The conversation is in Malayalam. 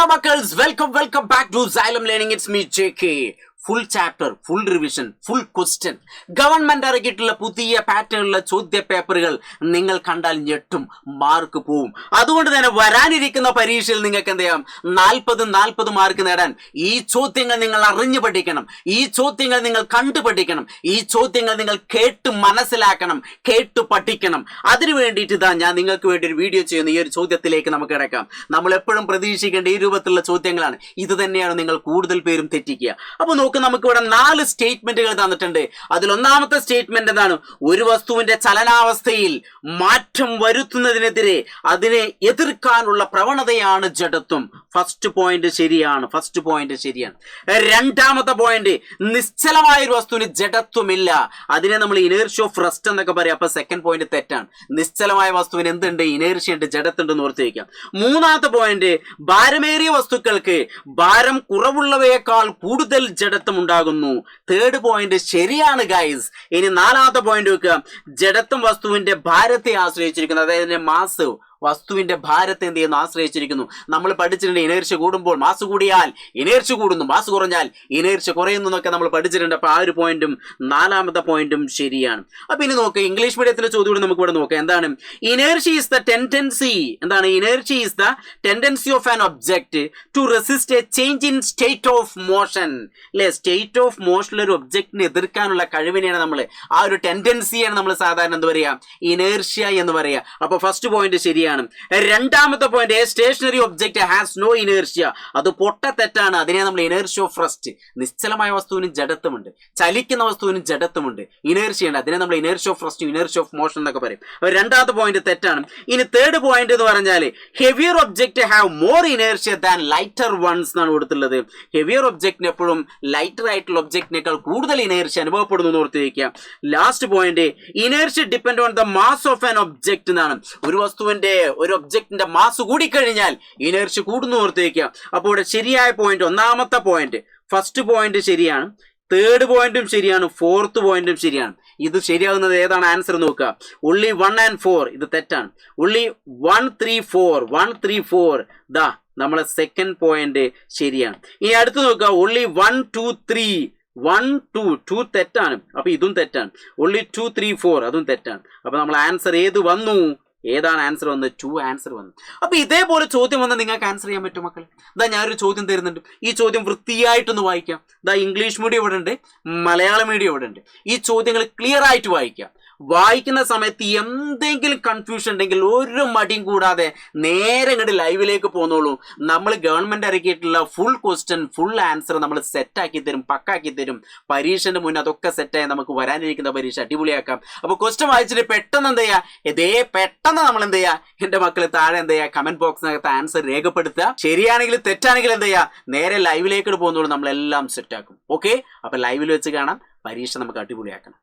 Hello, Muckles. Welcome back to Xylem Learning. It's me, JK. Full chapter, full revision, full question. Government ഇറക്കിയിട്ടുള്ള പുതിയ പാറ്റേണിലുള്ള ചോദ്യ പേപ്പറുകൾ നിങ്ങൾ കണ്ടാൽ ഞെട്ടും, മാർക്ക് പോവും. അതുകൊണ്ട് തന്നെ വരാനിരിക്കുന്ന പരീക്ഷയിൽ നിങ്ങൾക്ക് എന്ത് ചെയ്യാം, 40 മാർക്ക് നേടാൻ ഈ ചോദ്യങ്ങൾ നിങ്ങൾ അറിഞ്ഞു പഠിക്കണം, ഈ ചോദ്യങ്ങൾ നിങ്ങൾ കണ്ടു പഠിക്കണം, ഈ ചോദ്യങ്ങൾ നിങ്ങൾ കേട്ട് മനസ്സിലാക്കണം, കേട്ട് പഠിക്കണം. അതിനു വേണ്ടിയിട്ട് ഇതാ ഞാൻ നിങ്ങൾക്ക് വേണ്ടി ഒരു വീഡിയോ ചെയ്യുന്ന. ഈ ഒരു ചോദ്യത്തിലേക്ക് നമുക്ക് കിടക്കാം. നമ്മൾ എപ്പോഴും പ്രതീക്ഷിക്കേണ്ട ഈ രൂപത്തിലുള്ള ചോദ്യങ്ങളാണ്. ഇത് തന്നെയാണ് നിങ്ങൾ കൂടുതൽ പേരും തെറ്റിക്കുക. അപ്പോൾ നമുക്ക് ഇവിടെ 4 സ്റ്റേറ്റ്മെന്റുകൾ തന്നിട്ടുണ്ട്. അതിൽ ഒന്നാമത്തെ സ്റ്റേറ്റ്മെന്റ് എന്താണ്? ഒരു വസ്തുവിന്റെ ചലനാവസ്ഥയിൽ മാറ്റം വരുത്തുന്നതിനെതിരെ അതിനെ എതിർക്കാനുള്ള പ്രവണതയാണ് ജഡത്വം. ഫസ്റ്റ് പോയിന്റ് ശരിയാണ്. രണ്ടാമത്തെ പോയിന്റ്, നിശ്ചലമായ ഒരു വസ്തുവിന് ജഡത്വമില്ല, അതിനെ നമ്മൾ ഇനേർഷ്യ ഓഫ് റെസ്റ്റ് എന്നൊക്കെ പറയാം. അപ്പൊ സെക്കൻഡ് പോയിന്റ് തെറ്റാണ്. നിശ്ചലമായ വസ്തുവിന് എന്തുണ്ട്? ഇനേർഷ്യ ഉണ്ട്, ജഡത്തുണ്ടെന്ന് ഓർത്ത് വയ്ക്കാം. മൂന്നാമത്തെ പോയിന്റ്, ഭാരമേറിയ വസ്തുക്കൾക്ക് ഭാരം കുറവുള്ളവയേക്കാൾ കൂടുതൽ ജഡത്വം ഉണ്ടാകുന്നു. തേർഡ് പോയിന്റ് ശരിയാണ് ഗൈസ്. ഇനി നാലാമത്തെ പോയിന്റ് വെക്കുക, ജഡത്വം വസ്തുവിന്റെ ഭാരത്തെ ആശ്രയിച്ചിരിക്കുന്നു, അതായത് മാസ് വസ്തുവിന്റെ ഭാരത്തെ എന്ത് ചെയ്യുന്നു? ആശ്രയിച്ചിരിക്കുന്നു. നമ്മൾ പഠിച്ചിട്ടുണ്ട്, ഇനേർഷ്യ കൂടുമ്പോൾ മാസ് കൂടിയാൽ ഇനേർഷ്യ കൂടുന്നു, മാസ് കുറഞ്ഞാൽ ഇനേർഷ്യ കുറയുന്നു എന്നൊക്കെ നമ്മൾ പഠിച്ചിട്ടുണ്ട്. അപ്പൊ ആ ഒരു പോയിന്റും നാലാമത്തെ പോയിന്റും ശരിയാണ്. അപ്പൊ ഇനി നോക്കുക, ഇംഗ്ലീഷ് മീഡിയത്തിലെ ചോദ്യം നമുക്ക് ഇവിടെ നോക്കാം. എന്താണ്? Inertia is the tendency. എന്താണ്? Inertia is the tendency of an object to resist a change in state of motion. അല്ലെ, സ്റ്റേറ്റ് ഓഫ് മോഷനിൽ ഒരു ഒബ്ജക്റ്റിനെ എതിർക്കാനുള്ള കഴിവിനെയാണ് നമ്മൾ, ആ ഒരു ടെൻഡൻസിയാണ് നമ്മൾ സാധാരണ എന്ത് പറയാ? ഇനേർഷ്യ എന്ന് പറയാ. അപ്പൊ ഫസ്റ്റ് പോയിന്റ് ശരിയാണ്. രണ്ടാമത്തെ point, stationary object has no inertia. അത് പൊട്ട തെറ്റാണ്. അതിനെ നമ്മൾ ഇനേർഷ്യ ഓഫ് റെസ്റ്റ്. നിശ്ചലമായ വസ്തുവിന് ജഡത്വമുണ്ട്, ചലിക്കുന്ന വസ്തുവിന് ജഡത്വമുണ്ട്, ഇനേർഷ്യ ഉണ്ട്. അതിനെ നമ്മൾ inertia of rest, inertia of motion എന്നൊക്കെ പറയും. രണ്ടാമത്തെ പോയിന്റ് തെറ്റാണ്. ഇനി തേർഡ് പോയിന്റ് എന്ന് പറഞ്ഞാൽ, heavier object have more inertia than lighter ones എന്നാണ് കൊടുത്തുള്ളത്. ഹെവിയർ ഒബ്ജക്റ്റിന് എപ്പോഴും ലൈറ്റർ ആയിട്ടുള്ള ഒബ്ജക്റ്റിനേക്കാൾ കൂടുതൽ ഇനേർഷ്യ അനുഭവപ്പെടുന്നു എന്ന് ഓർത്ത് വയ്ക്കുക. Last point, inertia depend on the mass of an object എന്നാണ്. ഒരു വസ്തുവിന്റെ, ഒരു ഒബ്ജക്റ്റിന്റെ മാസ് കൂടിക്കഴിഞ്ഞാൽ ഇനേർഷ്യ കൂടുന്നു ഓർത്ത് വയ്ക്കുക. അപ്പോൾ ഇവിടെ ശരിയായ പോയിന്റ് ഒന്നാമത്തെ പോയിന്റ്, ഫസ്റ്റ് പോയിന്റ് ശരിയാണ്, തേർഡ് പോയിന്റും ശരിയാണ്, ഫോർത്ത് പോയിന്റും ശരിയാണ്. ഇത് ശരിയാകുന്നത് ഏതാണ്? ആൻസർ നോക്കുക. only 1 and 4 ഇത് തെറ്റാണ്. only 1 3 4 ദാ നമ്മളെ സെക്കൻഡ് പോയിന്റ് ശരിയാണ്. ഇനി അടുത്ത് നോക്കുക, only 1 2 3 1 2 തെറ്റാണ്. അപ്പൊ ഇതും തെറ്റാണ്. only 2 3 4 അതും തെറ്റാണ്. അപ്പൊ നമ്മൾ ആൻസർ ഏത് വന്നു? ഏതാണ് ആൻസർ വന്നത്? 2 ആൻസർ വന്നു. അപ്പൊ ഇതേപോലെ ചോദ്യം വന്നാൽ നിങ്ങൾക്ക് ആൻസർ ചെയ്യാൻ പറ്റും മക്കളെ. ഇതാ ഞാനൊരു ചോദ്യം തരുന്നുണ്ട്, ഈ ചോദ്യം വൃത്തിയായിട്ടൊന്ന് വായിക്കാം. ഇതാ ഇംഗ്ലീഷ് മീഡിയം ഇവിടെ ഉണ്ട്, മലയാളം മീഡിയം ഇവിടെ ഉണ്ട്. ഈ ചോദ്യങ്ങൾ ക്ലിയർ ആയിട്ട് വായിക്കാം. വായിക്കുന്ന സമയത്ത് എന്തെങ്കിലും കൺഫ്യൂഷൻ ഉണ്ടെങ്കിൽ ഒരു മടിയും കൂടാതെ നേരെ ഇങ്ങോട്ട് ലൈവിലേക്ക് പോന്നോളൂ. നമ്മൾ ഗവൺമെന്റ് ഇറക്കിയിട്ടുള്ള ഫുൾ ക്വസ്റ്റ്യൻ, ഫുൾ ആൻസർ നമ്മൾ സെറ്റാക്കി തരും, പക്കാക്കി തരും. പരീക്ഷന്റെ മുന്നേ അതൊക്കെ സെറ്റായി നമുക്ക് വരാനിരിക്കുന്ന പരീക്ഷ അടിപൊളിയാക്കാം. അപ്പൊ ക്വസ്റ്റ്യൻ വായിച്ചിട്ട് പെട്ടെന്ന് എന്ത് ചെയ്യുക, പെട്ടെന്ന് നമ്മൾ എന്ത് ചെയ്യുക, എന്റെ മക്കള് താഴെ എന്ത് ചെയ്യുക, കമന്റ് ബോക്സിനകത്ത് ആൻസർ രേഖപ്പെടുത്തുക. ശരിയാണെങ്കിലും തെറ്റാണെങ്കിലും എന്ത് ചെയ്യുക, നേരെ ലൈവിലേക്ക് പോകുന്നോളൂ. നമ്മളെല്ലാം സെറ്റാക്കും. ഓക്കെ, അപ്പൊ ലൈവിൽ വെച്ച് കാണാം. പരീക്ഷ നമുക്ക് അടിപൊളിയാക്കണം.